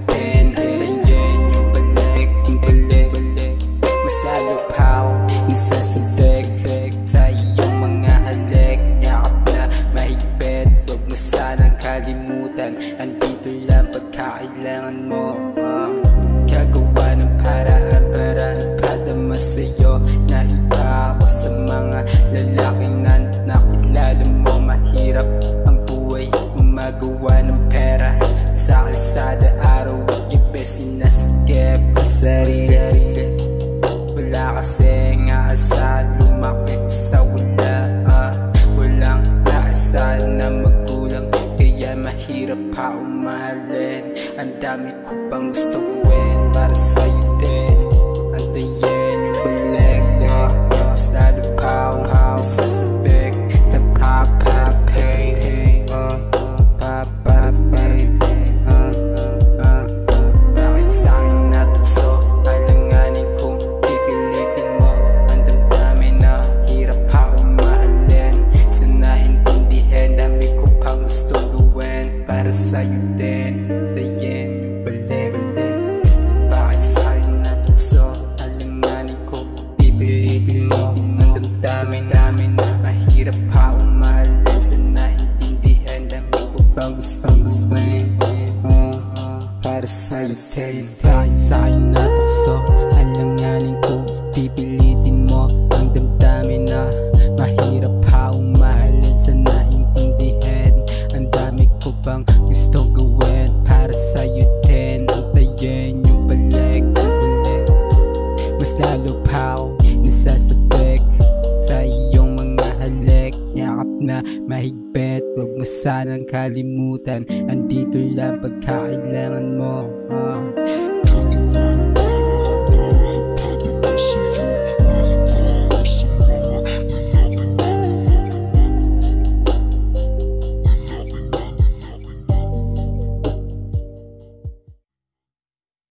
din. Antayin yung balik, mas lalo pa ako nasasabik sa iyong mga halik. Yakap na mahigpit, huwag mo sanang kalimutan. Andito lang pagkakailangan mo. Gagawa ng paraan para ipadama sa'yo na iba ako sa mga lalaking na nakilala mo. Mahirap ang buhay, gumagawa ng pera sa kalsada araw at gabi, sinasakip ang sarili. Wala kasing aasal, lumaki ko sa wala. Walang aasal na magulang, kaya mahirap pa umahalin. Ang dami ko pang gusto gawin para sa'yo din. Antayin yung balik, mas lalo pa ako nasasabik sa paparating. Bakit sa'kin natukso? Alanganin kong pipilitin mo ang damdamin na hirap pa umahalin. Sana intindihin, dami ko pang gusto gawin para sa'yo din. Antayin yung balik. Bakit sa'kin natukso? Alanganin kong pipilitin mo ang damdamin namin na mahirap pa umahalin. Sana intindihin, dami ko pang gusto gawin para sa'yo din. Bakit sa'kin natukso? Alanganin kong pipilitin mo ang damdamin na mahirap pa umahalin. Sana intindihin, ang dami ko bang gusto gawin para sa'yo din. Antayin yung balik, mas lalo pa ako nasasabik sa iyong mga halik. Yakap na mahigpit, huwag mo sanang kalimutan. Andito lang pagkakailangan mo.